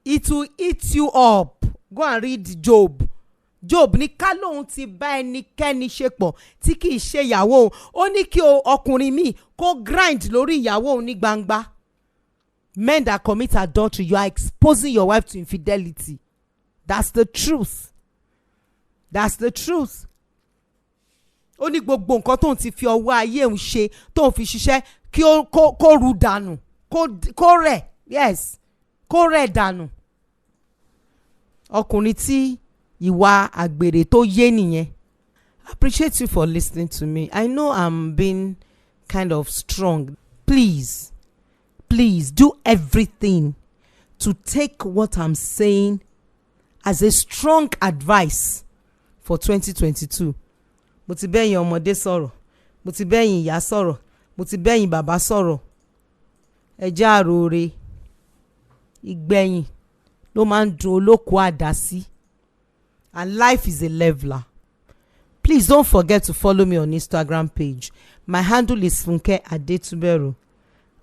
It will eat you up. Go and read Job. Job ní ká lóun ti bá ẹnikẹ́ni ṣe pọ̀ tí kì í ṣe ìyàwó òun. Ó ní kí ọkùnrin míì kó grind lórí ìyàwó òun ní gbangba. Men that commit adultery, you are exposing your wife to infidelity. That's the truth. That's the truth. Ó ní gbogbo nǹkan tóun ti fi ọwọ́ ayé òun ṣe tóun fi ṣiṣẹ́ kí kó ru dànù kó rẹ̀ yes kó rẹ̀ dànù. Ọkùnrin tí ìwà àgbèrè tó yé nìyẹn. I appreciate you for listening to me. I know I'm being kind of strong. Please do everything to take what I'm saying as a strong advice for 2022. Mo ti bẹ́yìn ọmọdé sọ̀rọ̀, mo ti bẹ́yìn ìyá sọ̀rọ̀, mo ti bẹ́yìn bàbá sọ̀rọ̀. Ẹ jẹ́ àròrè ìgbẹ̀yìn ló máa ń dùn olóko àdá sí. And life is a leveler. Please don't forget to follow me on Instagram page. My handle is funkeadetuberu.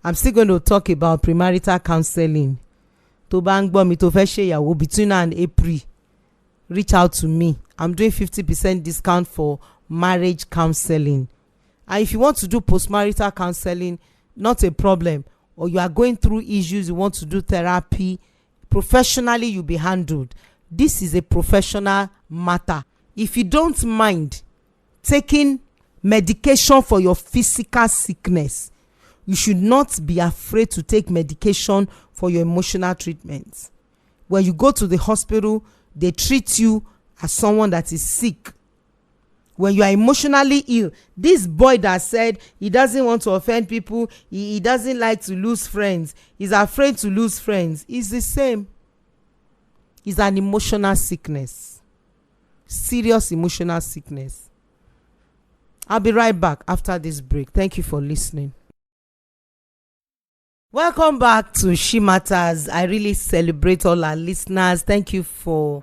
I'm still going to talk about premarital counselling. Tó bá ń gbọ́ mi tó fẹ́ ṣe ìyàwó between now and April, reach out to me. I'm doing 50% discount for marriage counselling. And if you want to do postmarital counselling, not a problem. Or you are going through issues, you want to do therapy, professionally you'll be handled. This is a professional matter. If you don't mind taking medication for your physical sickness, you should not be afraid to take medication for your emotional treatment. When you go to the hospital, they treat you as someone that is sick. When you are emotionally ill, this boy that said he doesn't want to offend people, he doesn't like to lose friends, he's afraid to lose friends, is the same. It's an emotional sickness. Serious emotional sickness. I'll be right back after this break. Thank you for listening. Welcome back to Shematters. I really celebrate all our listeners. Thank you for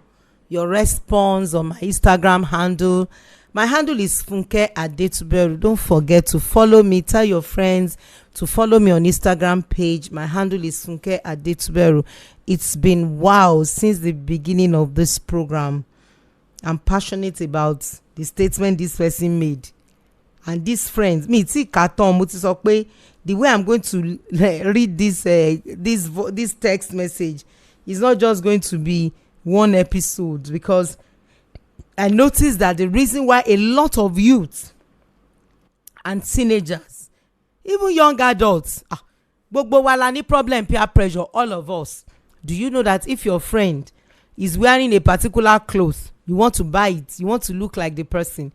your response on my Instagram handle. My handle is funkeadetuberu. Don't forget to follow me. Tell your friends to follow me on Instagram page. My handle is funkeadetuberu. It's been wow since the beginning of this program. I'm passionate about the statement this person made. And these friends, me ti katon mo ti sọ pé the way I'm going to read this text message is not just going to be one episode, because I noticed that the reason why a lot of youth and teenagers, even young adults, gbogbo wa la ní problem peer pressure, all of us. Do you know that if your friend is wearing a particular cloth, you want to buy it, you want to look like the person?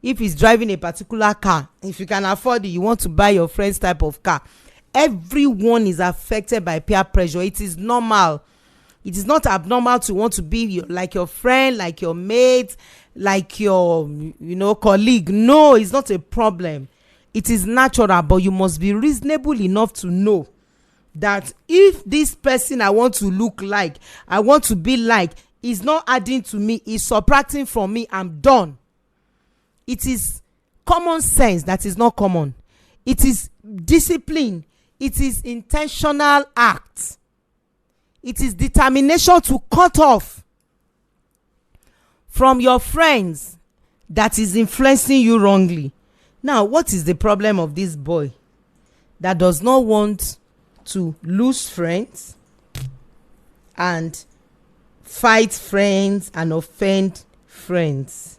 If he's driving a particular car, if you can afford it, you want to buy your friend's type of car. Everyone is affected by peer pressure. It is normal. It is not abnormal to want to be like your friend, like your mate, like your colleague. No, it's not a problem. It is natural, but you must be reasonable enough to know that if this person I want to look like, I want to be like, is not adding to me, is subtracting from me, I'm done. It is common sense that is not common. It is discipline. It is intentional act. It is determination to cut off from your friends that is influencing you wrongly. Now, what is the problem of this boy that does not want to lose friends and fight friends and offend friends?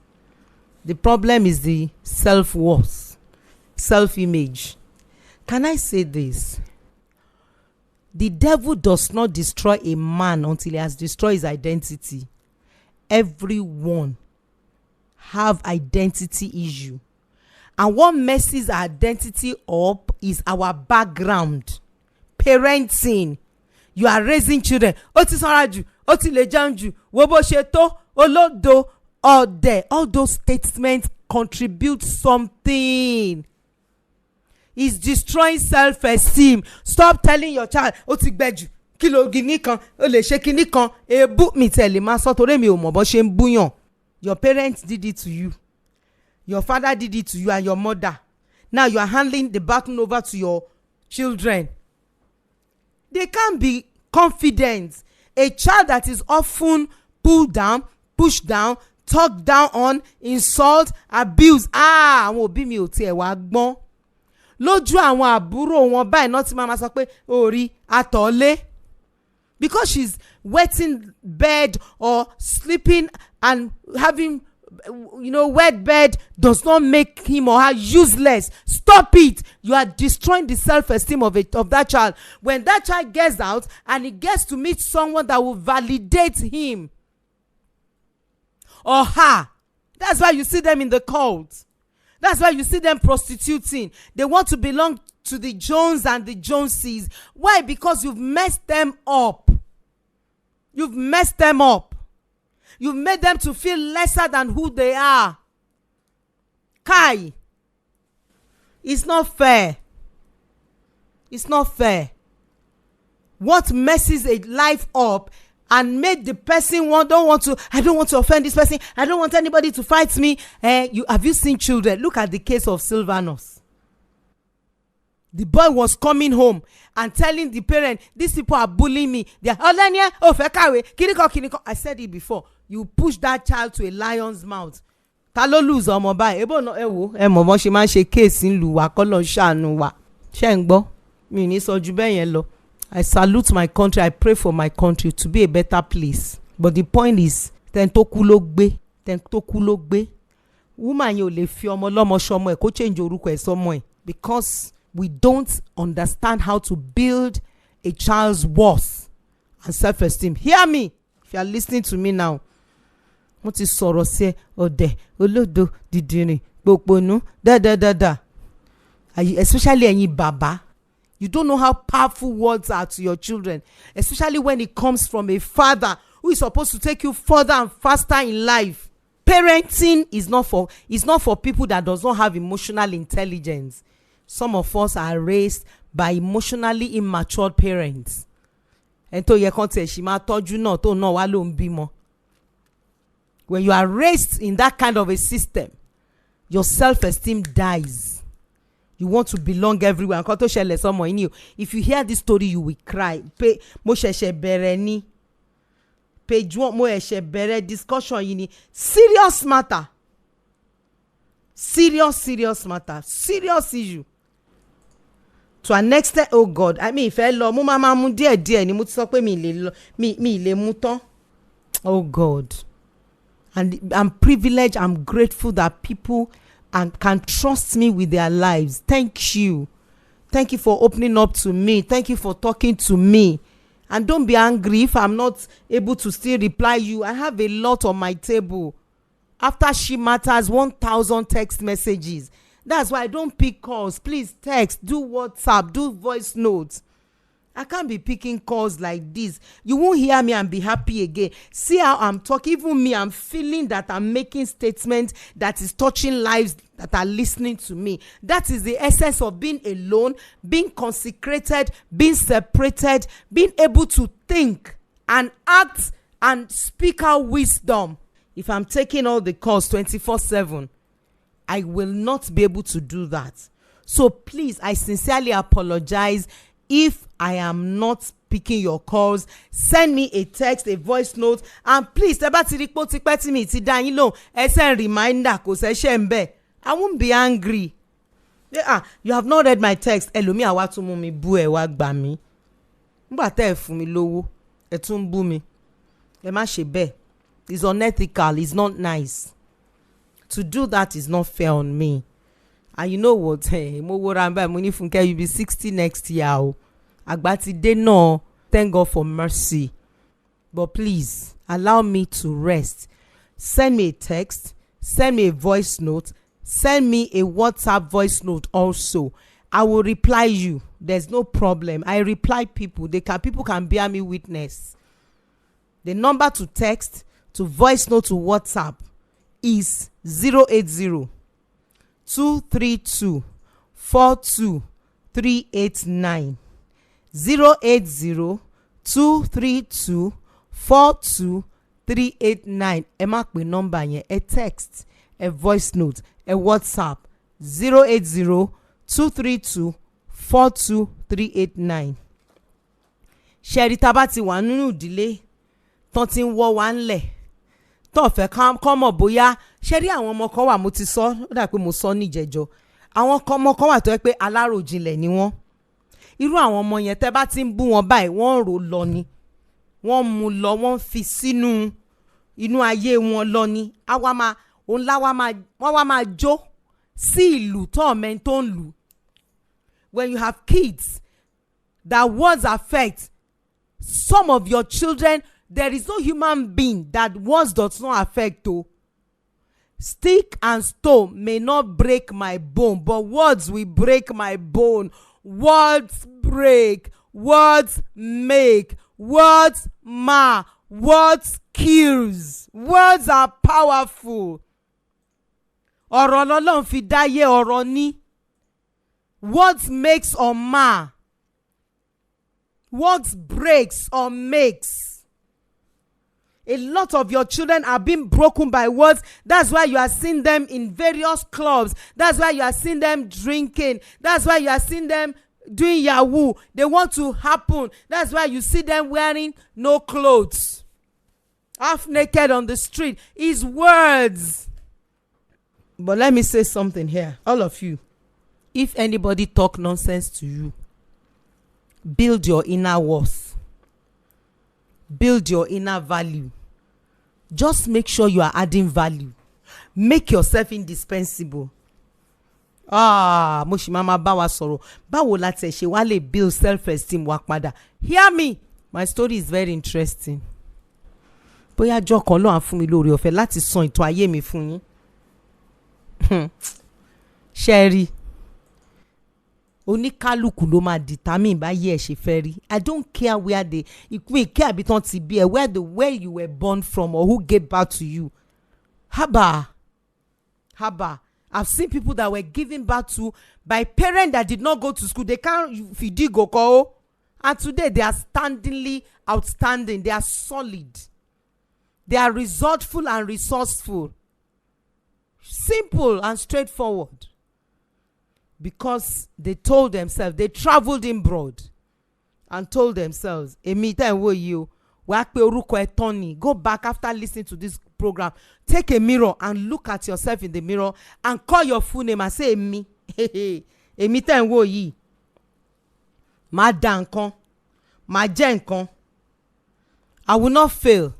The problem is the self-worth, self-image. Can I say this? The devil does not destroy a man until he has destroyed his identity. Everyone have identity issue. And what messes our identity up is our background. Parenting. You are raising children. Oti sanraju, oti lejanju, wo bo se to, olodo, ode. All those statements contribute something. It's destroying self-esteem. Stop telling your child, oti gbeju, kilo gini kan, o le se kini kan, ebu mi tele ma so tore mi o mo bo se n buyan. Your parents did it to you. Your father did it to you and your mother. Now you are handing the baton over to your children. They can't be confident. A child that is often pulled down, pushed down, talked down on, insult, abuse. Àwọn òbí mi ò tiẹ̀ wá gbọ́n. Lójú àwọn àbúrò wọn báyìí náà tí màmá sọ pé orí àtọ̀lé. Because she's wetting bed or sleeping and having wet bed does not make him or her useless. Stop it. You are destroying the self-esteem of that child. When that child gets out and he gets to meet someone that will validate him or her, that's why you see them in the cult. That's why you see them prostituting. They want to belong to the Jones and the Joneses. Why? Because you've messed them up. You've messed them up. You've made them to feel lesser than who they are. Kai, it's not fair. It's not fair. What messes a life up and made the person I don't want to offend this person. I don't want anybody to fight me. Have you seen children? Look at the case of Sylvanus. The boy was coming home and telling the parent, these people are bullying me. They are kiniko. I said it before. You push that child to a lion's mouth. Ta ló lose ọmọ báyìí? Ebo no ewo. Mo bo ṣe máa ṣe case nlu wa kọ́lọ́ ṣàánú wa. Ṣé ń gbọ́? Mi ní sọ ju bẹ́ẹ̀ yẹn lọ. I salute my country. I pray for my country to be a better place. But the point is, ten tó kú ló gbé. Woman yẹn ò lè fi ọmọ lọ́mọ ṣọmọ ẹ̀ kó change orúkọ ẹ̀ sọmọ ẹ̀ because we don't understand how to build a child's worth and self-esteem. Hear me. If you are listening to me now, mo ti sọ̀rọ̀ sí ẹ ọ̀dẹ̀ olódo dìdìrìn gbogboonu da. Especially ẹ̀yin bàbá. You don't know how powerful words are to your children, especially when it comes from a father who is supposed to take you further and faster in life. Parenting is not for people that does not have emotional intelligence. Some of us are raised by emotionally immature parents. And to ye kan te shi ma tọ́jú náà tó náà wá ló ń bímọ. When you are raised in that kind of a system, your self-esteem dies. You want to belong everywhere. Nǹkan tó ṣẹlẹ̀ sọ́mọ yìí ni o. If you hear this story, you will cry. Mo ṣẹ̀ṣẹ̀ bẹ̀rẹ̀ ni. Page 1 mo ṣẹ̀ṣẹ̀ bẹ̀rẹ̀ discussion yìí ni. Serious matter. Serious matter. Serious issue. To an extent, oh God, I mean, ìfẹ́ lọ mo máa mú díẹ̀ ni mo ti sọ pé mi lè mú tán. Oh God. And I'm privileged, I'm grateful that people can trust me with their lives. Thank you. Thank you for opening up to me. Thank you for talking to me. And don't be angry if I'm not able to still reply you. I have a lot on my table. After Shematters, 1,000 text messages. That's why I don't pick calls. Please text, do WhatsApp, do voice notes. I can't be picking calls like this. You won't hear me and be happy again. See how I'm talking. Even me, I'm feeling that I'm making statements that is touching lives that are listening to me. That is the essence of being alone, being consecrated, being separated, being able to think and act and speak out wisdom. If I'm taking all the calls 24/7, I will not be able to do that. So please, I sincerely apologize if I am not picking your calls. Send me a text, a voice note, and please, tẹ́ bá ti rí pé ó ti pẹ́ tí mi ti dá yín lóhùn, ẹ send reminder kò ṣẹ̀ṣẹ̀ ń bẹ̀. I won't be angry. You have not read my text. Ẹlòmíì àwa tún mú mi bú ẹ wá gbà mí. Nígbà tẹ́ ẹ fún mi lówó, ẹ tún bú mi. Ẹ má ṣe bẹ́ẹ̀. It's unethical. It's not nice. To do that is not fair on me. And you know what? Mo wo ramba mo ní Funke, you be 60 next year. àgbà ti dé náà. Thank God for mercy, but please allow me to rest. Send me a text, send me a voice note, send me a WhatsApp voice note also. I will reply you. There's no problem. I reply people. People can bear me witness. The number to text, to voice note, to WhatsApp is 080 232 42389. 080 232 42389. ẹ má pè nọ́mbà yẹn, ẹ text, ẹ voice note, ẹ WhatsApp 080 232 42389. ṣẹ́rí tá bá ti wà nínú ìdílé tán ti ń wọ́ wa ńlẹ̀ tó fẹ́ kán mọ̀ bóyá ṣẹ́rí àwọn ọmọ kan wà, mo ti sọ ó dà pé mo sọ níjẹ̀jọ́, àwọn ọmọ kan wà tó yẹ pé aláròjinlẹ̀ ni wọ́n. Irú àwọn ọmọ yẹn tẹ́ bá ti ń bú wọn báyìí wọ́n ń rò lọ ni, wọ́n mú lọ, wọ́n fi sínú inú ayé wọn lọ ni. Wọ́n wá máa jó sí ìlú tó ọ̀mẹ́ tó ń lù. When you have kids that words affect some of your children, there is no human being that words does not affect. Stick and stone may not break my bone, but words will break my bone. Words break, words make, words mar, words kills. Words are powerful. Ọ̀rọ̀ lọ́lọ́run fi dáyé, ọ̀rọ̀ ni. Words makes or mar. Words breaks or makes. A lot of your children are being broken by words. That's why you are seeing them in various clubs. That's why you are seeing them drinking. That's why you are seeing them doing yahoo. They want to happen. That's why you see them wearing no clothes, half naked on the street. It's words. But let me say something here, all of you. If anybody talk nonsense to you, build your inner worth. Build your inner value. Just make sure you are adding value. Make yourself indispensable. Mo ṣì máa bá wa sọ̀rọ̀. Báwo la tẹ̀ ṣe wá lè build self-esteem wa padà? Hear me. My story is very interesting. Bóyá ọjọ́ kan ló à ń fún mi lórí ọ̀fẹ́ láti sọ ìtàn ayé mi fún yín. Ṣẹ́rí. Oníkálùkù ló máa determine báyé ẹ̀ ṣe fẹ́ rí. I don't care where ìpín ìké àbí tán ti bí ẹ, where you were born from or who gave birth to you. Haba. I've seen people that were given birth to by parents that did not go to school. They can't fìdí gòkó. And today they are outstanding. They are solid. They are resourceful and resourceful. Simple and straightforward. Because they told themselves, they traveled abroad and told themselves, Èmi tẹ́ ń wò yìí o, wàá pe orúkọ ẹ tán ni. Go back after listening to this program. Take a mirror and look at yourself in the mirror and call your full name and say, Èmi. Èmi tẹ́ ń wò yìí. Màá dà nǹkan. Màá jẹ́ nǹkan. I will not fail.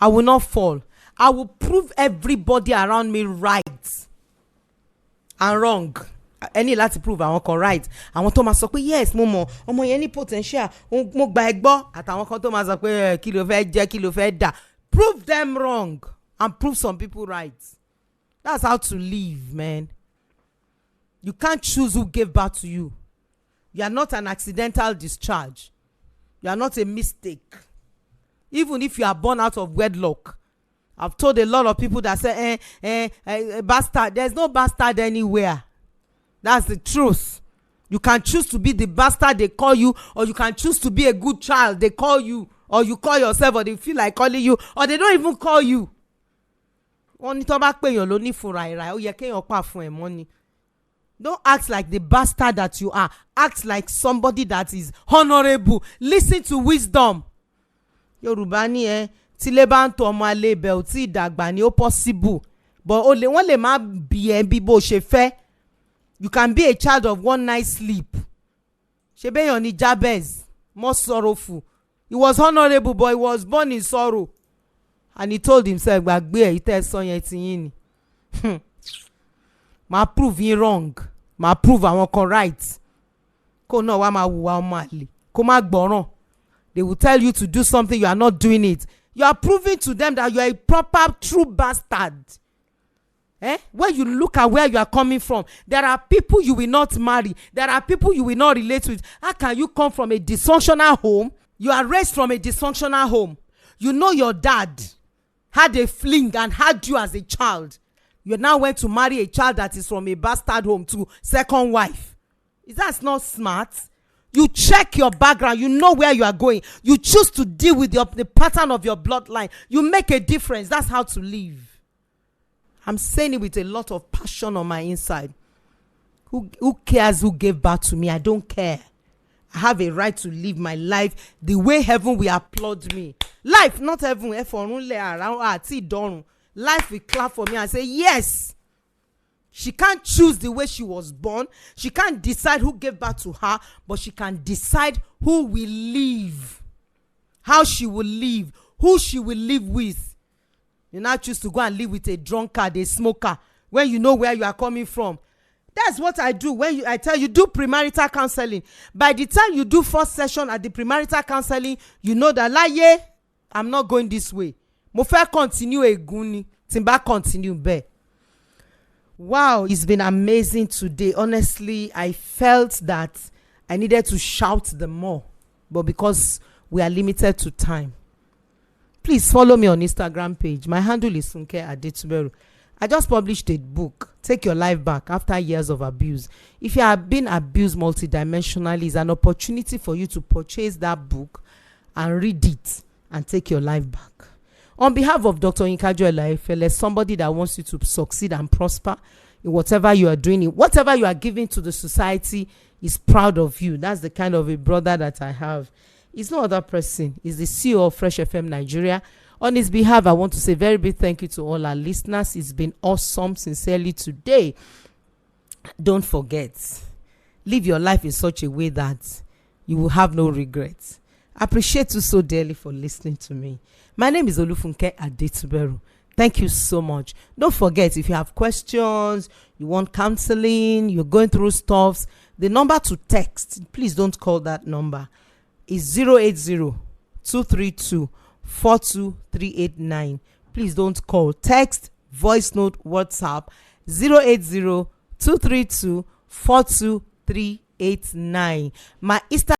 I will not fall. I will prove everybody around me right and wrong. Ẹni láti prove àwọn kan right. Àwọn tó máa sọ pé yes mo mọ̀ ọmọ yẹn ní potential, mo gba ẹ gbọ́, àtàwọn kan tó máa sọ pé kí ló fẹ́ jẹ́, kí ló fẹ́ dà. Prove them wrong and prove some people right. That's how to live, man. You can't choose who gave birth to you. You are not an accidental discharge. You are not a mistake. Even if you are born out of wedlock. I've told a lot of people that say, bastard. There's no bastard anywhere. That's the truth. You can choose to be the bastard they call you, or you can choose to be a good child they call you, or you call yourself, or they feel like calling you, or they don't even call you. Don't act like the bastard that you are. Act like somebody that is honorable. Listen to wisdom. Yorùbá ní tílé bá ń tọ́ ọmọ alẹ́ ibẹ̀ ò tí ì dàgbà ni ó possible, but wọ́n lè má bí ẹ bí bó ṣe fẹ́. You can be a child of one night sleep. Shebeyan ni Jabez, more sorrowful. He was honorable, but he was born in sorrow. And he told himself, gbàgbé ẹ̀ ìtẹ́ sọ yẹn ti yín ni. Màá prove yín wrong. Màá prove àwọn kan right. Kó náà wá máa hùwà ọmọ àlè. Koma gboran. They will tell you to do something, you are not doing it. You are proving to them that you are a proper true bastard. When you look at where you are coming from, there are people you will not marry, there are people you will not relate with. How can you come from a dysfunctional home? You are raised from a dysfunctional home. You know your dad had a fling and had you as a child. You now went to marry a child that is from a bastard home to second wife. Is that not smart? You check your background. You know where you are going. You choose to deal with the pattern of your bloodline. You make a difference. That's how to live. I'm saying it with a lot of passion on my inside. Who cares who gave birth to me? I don't care. I have a right to live my life the way heaven will applaud me. Life, not heaven. Life will clap for me and say, yes. She can't choose the way she was born. She can't decide who gave birth to her, but she can decide who will live, how she will live, who she will live with. You now choose to go and live with a drunkard, a smoker, when you know where you are coming from. That's what I do. When I tell you, do premarital counseling. By the time you do first session at the premarital counseling, you know that, I'm not going this way. Mo fẹ́ continue eguni, timba continue be. Wow, it's been amazing today. Honestly, I felt that I needed to shout the more, but because we are limited to time, please follow me on Instagram page. My handle is funkeadetuberu. I just published a book, Take Your Life Back After Years of Abuse. If you have been abused multidimensionally, it's an opportunity for you to purchase that book and read it and take your life back. On behalf of Dr. Inkajo Elaifele, somebody that wants you to succeed and prosper in whatever you are doing, whatever you are giving to the society is proud of you. That's the kind of a brother that I have. It's no other person. It's the CEO of Fresh FM Nigeria. On his behalf, I want to say very big thank you to all our listeners. It's been awesome, sincerely, today. Don't forget, live your life in such a way that you will have no regrets. I appreciate you so dearly for listening to me. My name is Olufunke Adetuberu. Thank you so much. Don't forget, if you have questions, you want counseling, you're going through stuff, the number to text, please don't call that number, is 080-232-42389. Please don't call. Text, voice note, WhatsApp, 080-232-42389. My Instagram